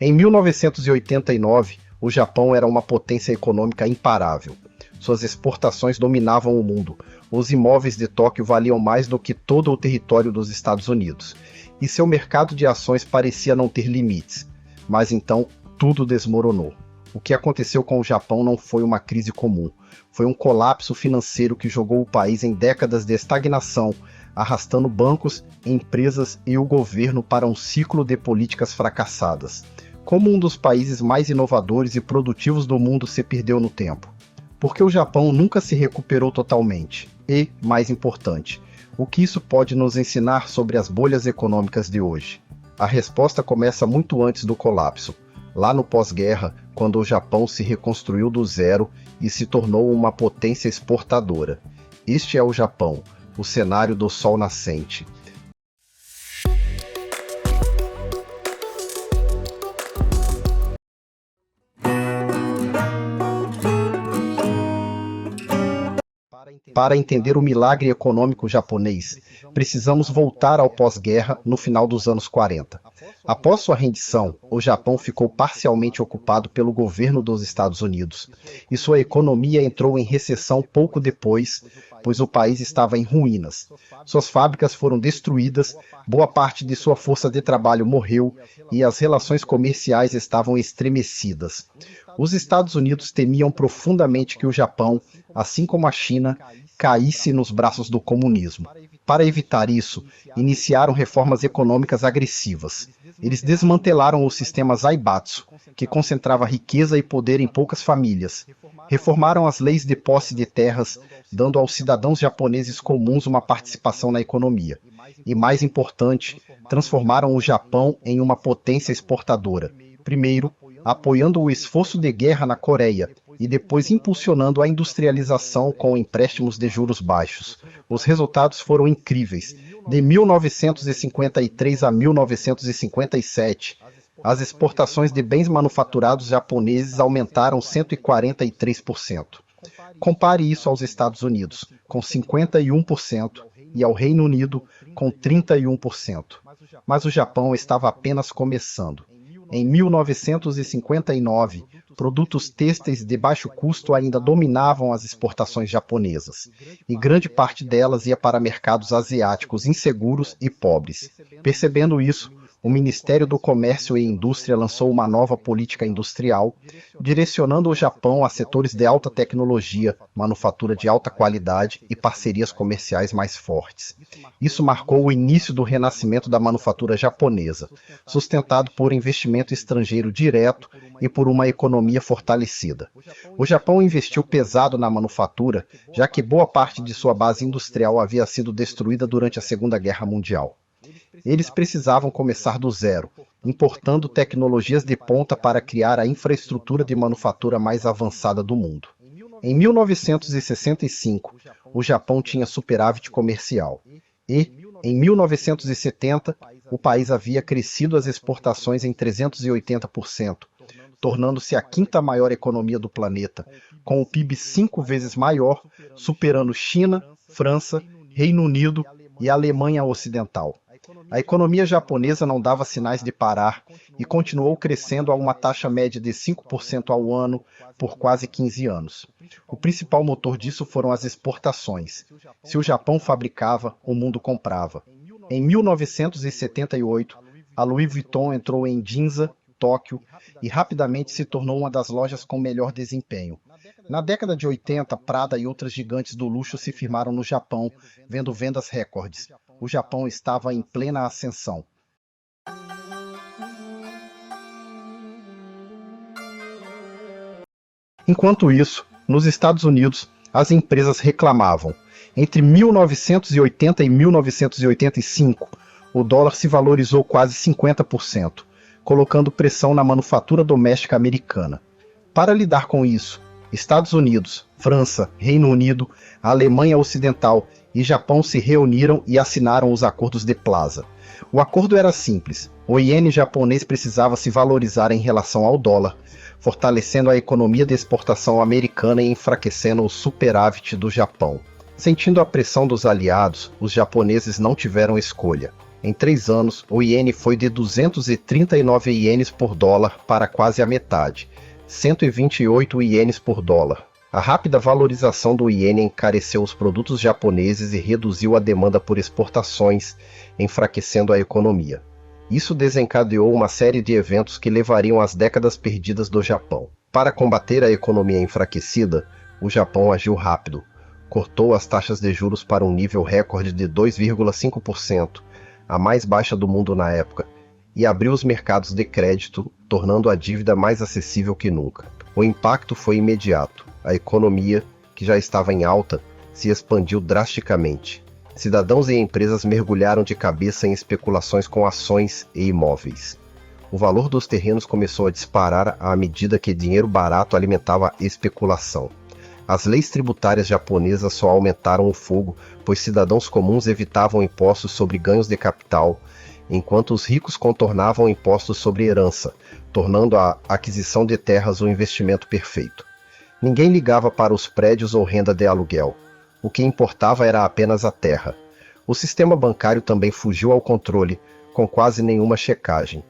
Em 1989, o Japão era uma potência econômica imparável. Suas exportações dominavam o mundo. Os imóveis de Tóquio valiam mais do que todo o território dos Estados Unidos. E seu mercado de ações parecia não ter limites. Mas então, tudo desmoronou. O que aconteceu com o Japão não foi uma crise comum. Foi um colapso financeiro que jogou o país em décadas de estagnação, arrastando bancos, empresas e o governo para um ciclo de políticas fracassadas. Como um dos países mais inovadores e produtivos do mundo se perdeu no tempo? Porque o Japão nunca se recuperou totalmente. E, mais importante, o que isso pode nos ensinar sobre as bolhas econômicas de hoje? A resposta começa muito antes do colapso, lá no pós-guerra, quando o Japão se reconstruiu do zero e se tornou uma potência exportadora. Este é o Japão, o cenário do sol nascente. Para entender o milagre econômico japonês, precisamos voltar ao pós-guerra no final dos anos 40. Após sua rendição, o Japão ficou parcialmente ocupado pelo governo dos Estados Unidos, e sua economia entrou em recessão pouco depois, pois o país estava em ruínas. Suas fábricas foram destruídas, boa parte de sua força de trabalho morreu e as relações comerciais estavam estremecidas. Os Estados Unidos temiam profundamente que o Japão, assim como a China, caísse nos braços do comunismo. Para evitar isso, iniciaram reformas econômicas agressivas. Eles desmantelaram o sistema Zaibatsu, que concentrava riqueza e poder em poucas famílias. Reformaram as leis de posse de terras, dando aos cidadãos japoneses comuns uma participação na economia. E mais importante, transformaram o Japão em uma potência exportadora. Primeiro, apoiando o esforço de guerra na Coreia e depois impulsionando a industrialização com empréstimos de juros baixos. Os resultados foram incríveis. De 1953 a 1957, as exportações de bens manufaturados japoneses aumentaram 143%. Compare isso aos Estados Unidos, com 51%, e ao Reino Unido, com 31%. Mas o Japão estava apenas começando. Em 1959, produtos têxteis de baixo custo ainda dominavam as exportações japonesas, e grande parte delas ia para mercados asiáticos inseguros e pobres. Percebendo isso, o Ministério do Comércio e Indústria lançou uma nova política industrial, direcionando o Japão a setores de alta tecnologia, manufatura de alta qualidade e parcerias comerciais mais fortes. Isso marcou o início do renascimento da manufatura japonesa, sustentado por investimento estrangeiro direto e por uma economia fortalecida. O Japão investiu pesado na manufatura, já que boa parte de sua base industrial havia sido destruída durante a Segunda Guerra Mundial. Eles precisavam começar do zero, importando tecnologias de ponta para criar a infraestrutura de manufatura mais avançada do mundo. Em 1965, o Japão tinha superávit comercial e, em 1970, o país havia crescido as exportações em 380%, tornando-se a quinta maior economia do planeta, com o PIB 5 vezes maior, superando China, França, Reino Unido e Alemanha Ocidental. A economia japonesa não dava sinais de parar e continuou crescendo a uma taxa média de 5% ao ano por quase 15 anos. O principal motor disso foram as exportações. Se o Japão fabricava, o mundo comprava. Em 1978, a Louis Vuitton entrou em Ginza, Tóquio, e rapidamente se tornou uma das lojas com melhor desempenho. Na década de 80, Prada e outras gigantes do luxo se firmaram no Japão, vendo vendas recordes. O Japão estava em plena ascensão. Enquanto isso, nos Estados Unidos, as empresas reclamavam. Entre 1980 e 1985, o dólar se valorizou quase 50%, colocando pressão na manufatura doméstica americana. Para lidar com isso, Estados Unidos, França, Reino Unido, a Alemanha Ocidental e Japão se reuniram e assinaram os Acordos de Plaza. O acordo era simples. O iene japonês precisava se valorizar em relação ao dólar, fortalecendo a economia de exportação americana e enfraquecendo o superávit do Japão. Sentindo a pressão dos aliados, os japoneses não tiveram escolha. Em 3 anos, o iene foi de 239 ienes por dólar para quase a metade, 128 ienes por dólar. A rápida valorização do iene encareceu os produtos japoneses e reduziu a demanda por exportações, enfraquecendo a economia. Isso desencadeou uma série de eventos que levariam às décadas perdidas do Japão. Para combater a economia enfraquecida, o Japão agiu rápido. Cortou as taxas de juros para um nível recorde de 2,5%, a mais baixa do mundo na época, e abriu os mercados de crédito, tornando a dívida mais acessível que nunca. O impacto foi imediato. A economia, que já estava em alta, se expandiu drasticamente. Cidadãos e empresas mergulharam de cabeça em especulações com ações e imóveis. O valor dos terrenos começou a disparar à medida que dinheiro barato alimentava a especulação. As leis tributárias japonesas só aumentaram o fogo, pois cidadãos comuns evitavam impostos sobre ganhos de capital, enquanto os ricos contornavam impostos sobre herança, tornando a aquisição de terras um investimento perfeito. Ninguém ligava para os prédios ou renda de aluguel. O que importava era apenas a terra. O sistema bancário também fugiu ao controle, com quase nenhuma checagem.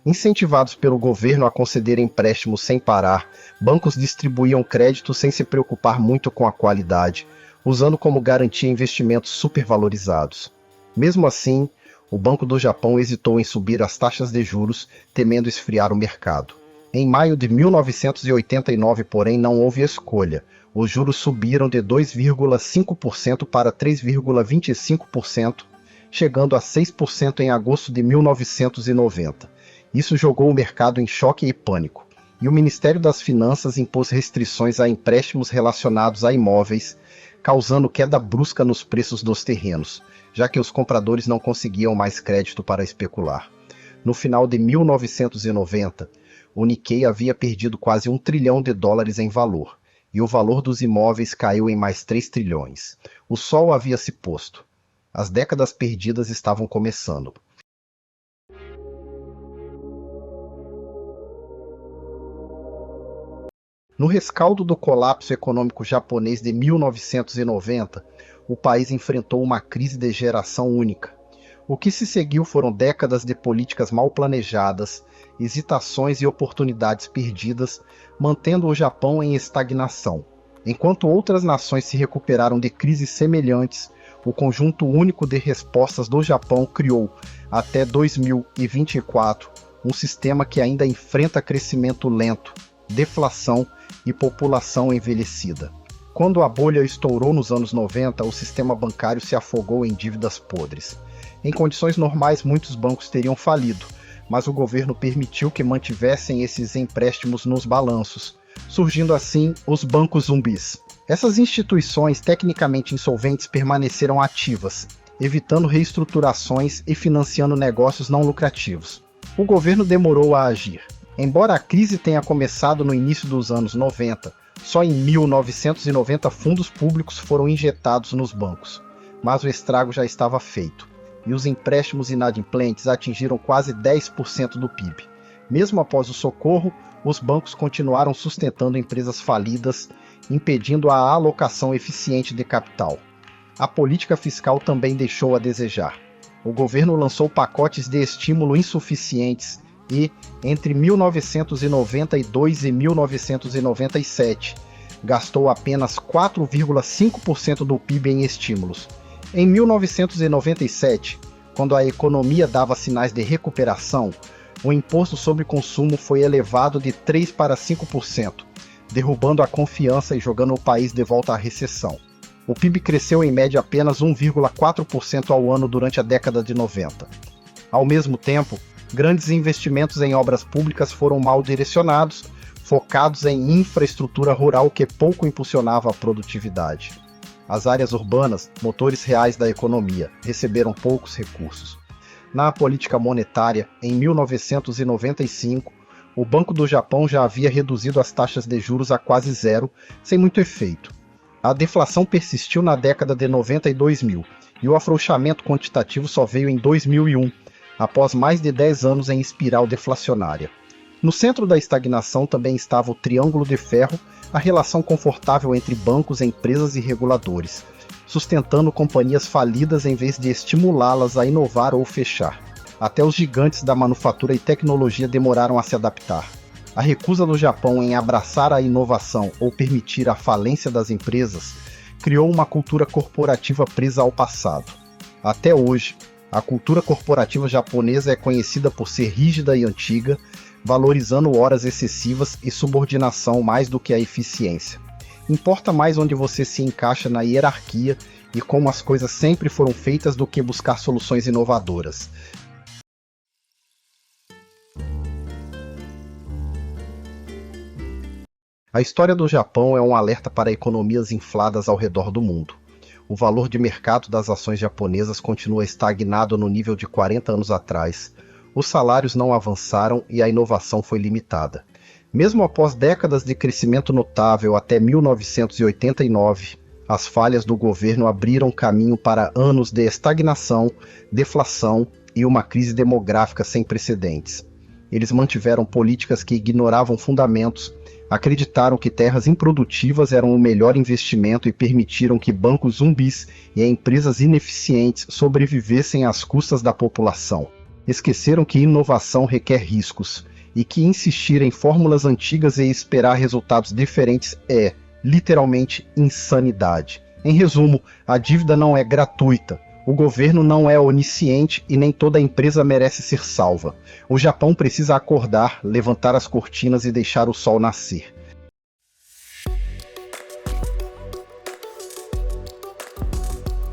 Incentivados pelo governo a conceder empréstimos sem parar, bancos distribuíam crédito sem se preocupar muito com a qualidade, usando como garantia investimentos supervalorizados. Mesmo assim, o Banco do Japão hesitou em subir as taxas de juros, temendo esfriar o mercado. Em maio de 1989, porém, não houve escolha. Os juros subiram de 2,5% para 3,25%, chegando a 6% em agosto de 1990. Isso jogou o mercado em choque e pânico, e o Ministério das Finanças impôs restrições a empréstimos relacionados a imóveis, causando queda brusca nos preços dos terrenos, já que os compradores não conseguiam mais crédito para especular. No final de 1990, o Nikkei havia perdido quase $1 trilhão em valor, e o valor dos imóveis caiu em mais 3 trilhões. O sol havia se posto. As décadas perdidas estavam começando. No rescaldo do colapso econômico japonês de 1990, o país enfrentou uma crise de geração única. O que se seguiu foram décadas de políticas mal planejadas, hesitações e oportunidades perdidas, mantendo o Japão em estagnação. Enquanto outras nações se recuperaram de crises semelhantes, o conjunto único de respostas do Japão criou, até 2024, um sistema que ainda enfrenta crescimento lento, deflação e população envelhecida. Quando a bolha estourou nos anos 90, o sistema bancário se afogou em dívidas podres. Em condições normais, muitos bancos teriam falido, mas o governo permitiu que mantivessem esses empréstimos nos balanços, surgindo assim os bancos zumbis. Essas instituições tecnicamente insolventes permaneceram ativas, evitando reestruturações e financiando negócios não lucrativos. O governo demorou a agir. Embora a crise tenha começado no início dos anos 90, só em 1990 fundos públicos foram injetados nos bancos, mas o estrago já estava feito, e os empréstimos inadimplentes atingiram quase 10% do PIB. Mesmo após o socorro, os bancos continuaram sustentando empresas falidas, impedindo a alocação eficiente de capital. A política fiscal também deixou a desejar. O governo lançou pacotes de estímulo insuficientes e, entre 1992 e 1997, gastou apenas 4,5% do PIB em estímulos. Em 1997, quando a economia dava sinais de recuperação, o imposto sobre consumo foi elevado de 3% para 5%, derrubando a confiança e jogando o país de volta à recessão. O PIB cresceu em média apenas 1,4% ao ano durante a década de 90. Ao mesmo tempo, grandes investimentos em obras públicas foram mal direcionados, focados em infraestrutura rural que pouco impulsionava a produtividade. As áreas urbanas, motores reais da economia, receberam poucos recursos. Na política monetária, em 1995, o Banco do Japão já havia reduzido as taxas de juros a quase zero, sem muito efeito. A deflação persistiu na década de 90 e 2000, e o afrouxamento quantitativo só veio em 2001, após mais de 10 anos em espiral deflacionária. No centro da estagnação também estava o triângulo de ferro, a relação confortável entre bancos, empresas e reguladores, sustentando companhias falidas em vez de estimulá-las a inovar ou fechar. Até os gigantes da manufatura e tecnologia demoraram a se adaptar. A recusa do Japão em abraçar a inovação ou permitir a falência das empresas criou uma cultura corporativa presa ao passado. Até hoje, a cultura corporativa japonesa é conhecida por ser rígida e antiga, valorizando horas excessivas e subordinação mais do que a eficiência. Importa mais onde você se encaixa na hierarquia e como as coisas sempre foram feitas do que buscar soluções inovadoras. A história do Japão é um alerta para economias infladas ao redor do mundo. O valor de mercado das ações japonesas continua estagnado no nível de 40 anos atrás, os salários não avançaram e a inovação foi limitada. Mesmo após décadas de crescimento notável até 1989, as falhas do governo abriram caminho para anos de estagnação, deflação e uma crise demográfica sem precedentes. Eles mantiveram políticas que ignoravam fundamentos, acreditaram que terras improdutivas eram o melhor investimento e permitiram que bancos zumbis e empresas ineficientes sobrevivessem às custas da população. Esqueceram que inovação requer riscos e que insistir em fórmulas antigas e esperar resultados diferentes é, literalmente, insanidade. Em resumo, a dívida não é gratuita. O governo não é onisciente e nem toda empresa merece ser salva. O Japão precisa acordar, levantar as cortinas e deixar o sol nascer.